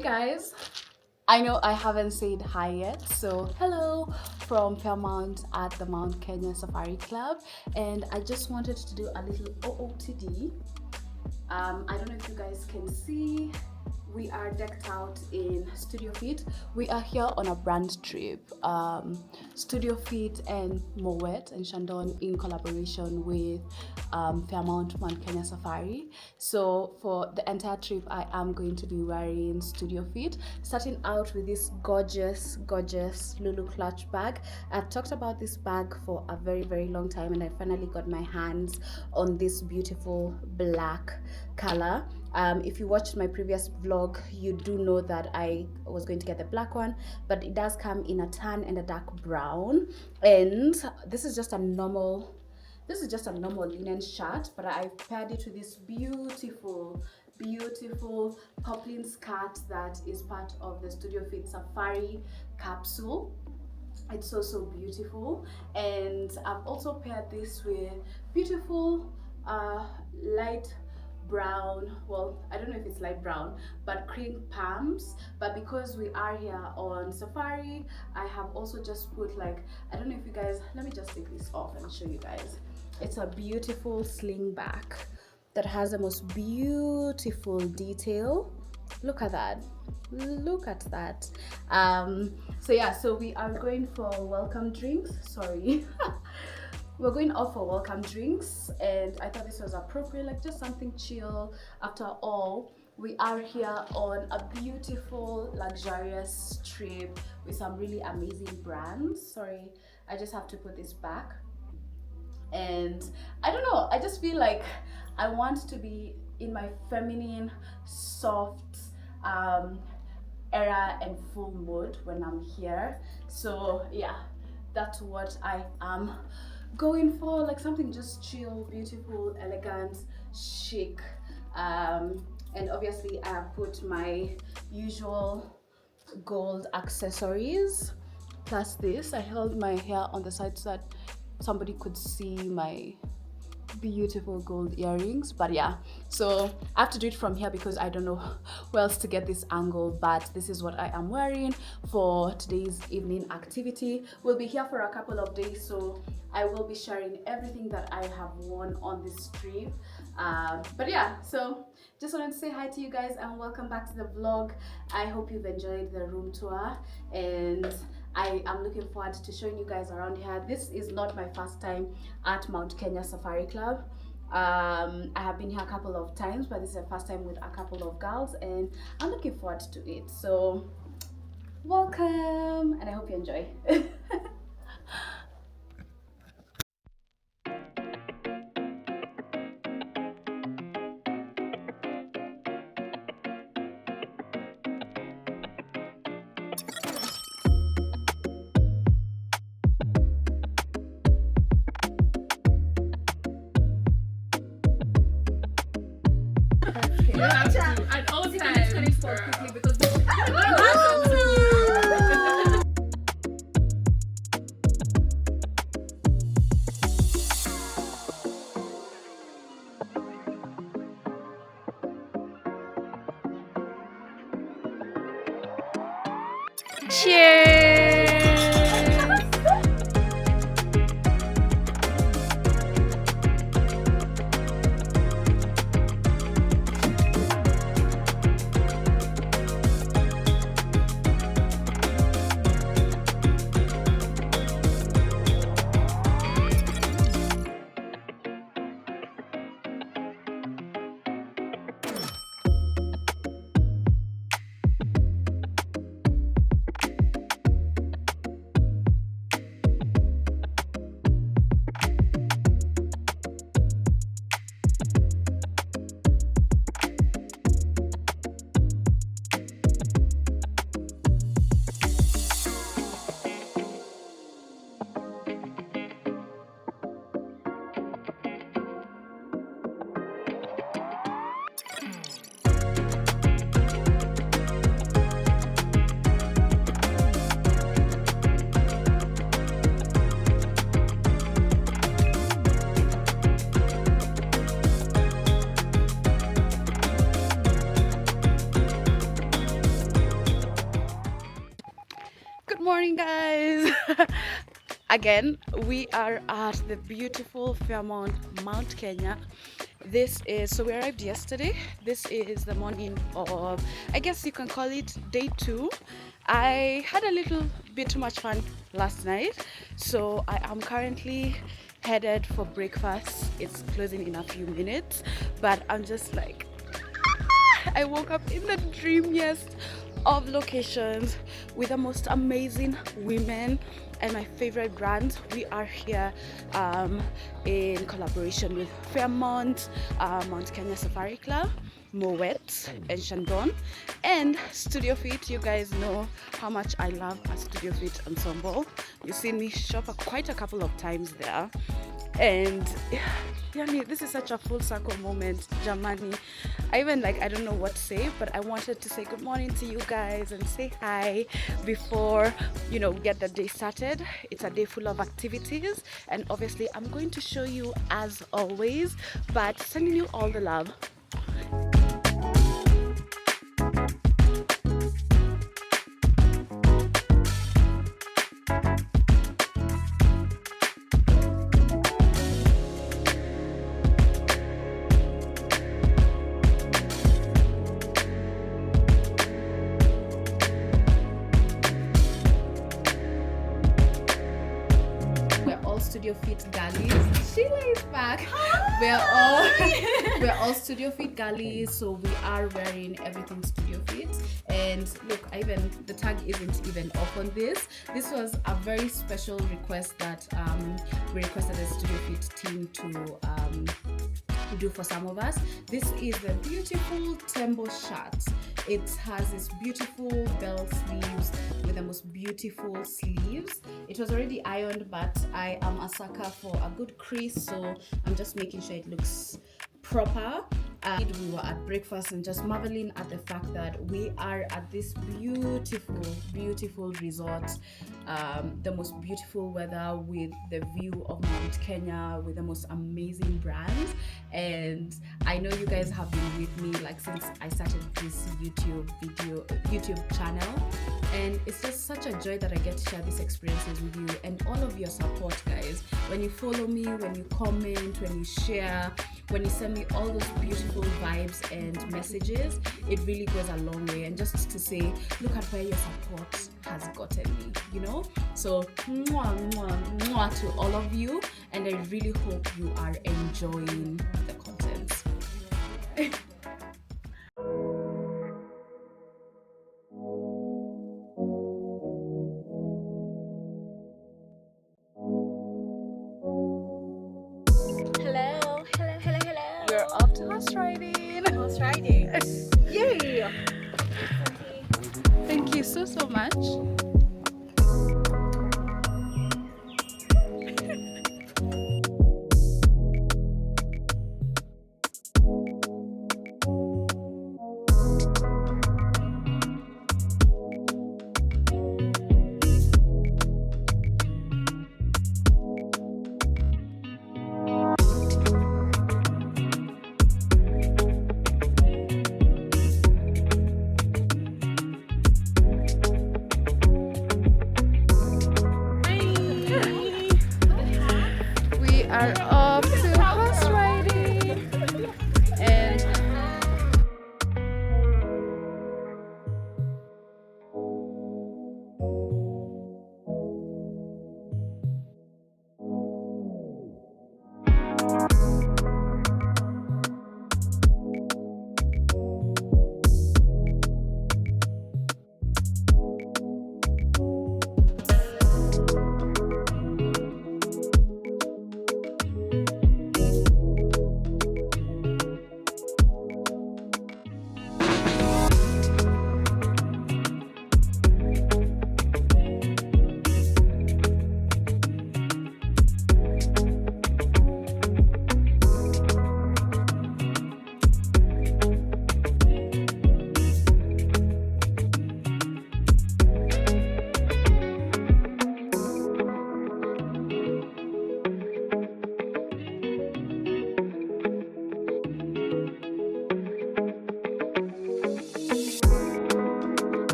Hey guys, I know I haven't said hi yet, so hello from Fairmont at the Mount Kenya Safari Club, and I just wanted to do a little OOTD. I don't know if you guys can see. We are decked out in Studio Fit. We are here on a brand trip. Studio Fit and Moet and Shandon in collaboration with Fairmont Mount Kenya Safari. So for the entire trip, I am going to be wearing Studio Fit, starting out with this gorgeous Lulu clutch bag. I've talked about this bag for a very long time, and I finally got my hands on this beautiful black color. If you watched my previous vlog, you do know that I was going to get the black one, but it does come in a tan and a dark brown. And this is just a normal linen shirt, but I paired it with this beautiful poplin skirt that is part of the Studio Fit Safari capsule. It's so beautiful. And I've also paired this with beautiful light brown, well, I don't know if it's light brown, but cream palms. But because we are here on safari, I have also just put, like, I don't know if you guys, let me just take this off and show you guys. It's a beautiful sling back that has the most beautiful detail. Look at that, look at that. So we are going for welcome drinks, sorry. We're going out for welcome drinks, and I thought this was appropriate, like just something chill. After all, we are here on a beautiful luxurious trip with some really amazing brands. Sorry, I just have to put this back. And I don't know, I just feel like I want to be in my feminine, soft era and full mood when I'm here. So yeah, that's what I am going for, like something just chill, beautiful, elegant, chic. And obviously I have put my usual gold accessories. Plus this, I held my hair on the side so that somebody could see my beautiful gold earrings. But yeah, so I have to do it from here because I don't know where else to get this angle, but this is what I am wearing for today's evening activity. We'll be here for a couple of days, so I will be sharing everything that I have worn on this trip. But yeah, so just wanted to say hi to you guys and welcome back to the vlog. I hope you've enjoyed the room tour, and I am looking forward to showing you guys around here. This is not my first time at Mount Kenya Safari Club. I have been here a couple of times, but this is the first time with a couple of girls, and I'm looking forward to it. So welcome, and I hope you enjoy. You have to at all times. Quickly because Again, we are at the beautiful Fairmont, Mount Kenya. So we arrived yesterday. This is the morning of, I guess you can call it day 2. I had a little bit too much fun last night, so I am currently headed for breakfast. It's closing in a few minutes, but I'm just like, I woke up in the dreamiest of locations with the most amazing women and my favorite brands. We are here in collaboration with Fairmont, Mount Kenya Safari Club, Moet and Shandon, and Studio Fit. You guys know how much I love a Studio Fit ensemble. You've seen me shop quite a couple of times there, and yeah, this is such a full circle moment, Jamani. I don't know what to say, but I wanted to say good morning to you guys and say hi before we get the day started. It's a day full of activities, and obviously I'm going to show you as always, but sending you all the love. Studio Fit girlies. Sheila is back. We're all Studio Fit girlies, so we are wearing everything Studio Fit. And look, the tag isn't even off on this. This was a very special request that we requested the Studio Fit team to do for some of us. This is the beautiful Tembo shirt. It has this beautiful bell sleeves with the most beautiful sleeves. It was already ironed, but I am a sucker for a good crease, so I'm just making sure it looks proper. We were at breakfast and just marveling at the fact that we are at this beautiful resort, the most beautiful weather with the view of Mount Kenya, with the most amazing brands. And I know you guys have been with me since I started this YouTube channel, and it's just such a joy that I get to share these experiences with you and all of your support, guys. When you follow me, when you comment, when you share, when you send me all those beautiful vibes and messages, it really goes a long way. And just to say, look at where your support has gotten me, So mwah, mwah, mwah to all of you, and I really hope you are enjoying the content. We're off to horse riding. Yay! Thank you so much. Are off to horse riding, and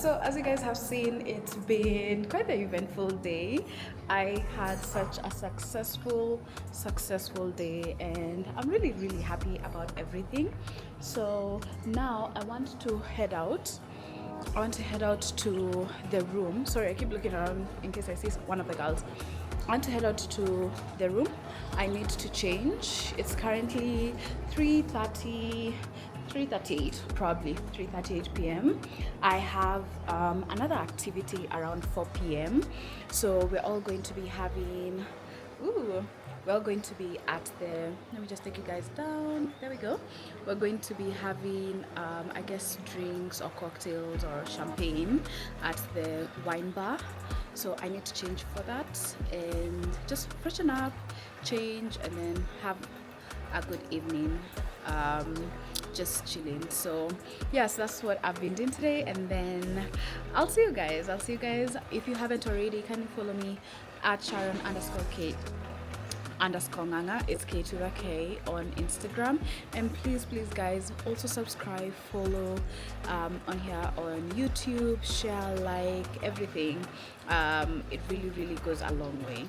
So as you guys have seen, it's been quite an eventful day. I had such a successful day, and I'm really happy about everything. So now I want to head out. I want to head out to the room. Sorry, I keep looking around in case I see one of the girls. I want to head out to the room. I need to change. It's currently 3:30, 3:38, probably 3:38 p.m. I have another activity around 4 p.m. So we're all going to be having, we're going to be at the, let me just take you guys down. There we go. We're going to be having, I guess, drinks or cocktails or champagne at the wine bar. So I need to change for that and just freshen up, change, and then have a good evening, just chilling. So yes, that's what I've been doing today, and then I'll see you guys. If you haven't already, can you follow me at Sharon _K _ Nganga. It's K to the K on Instagram, and please guys, also subscribe, follow on here on YouTube, share, like, everything. It really goes a long way.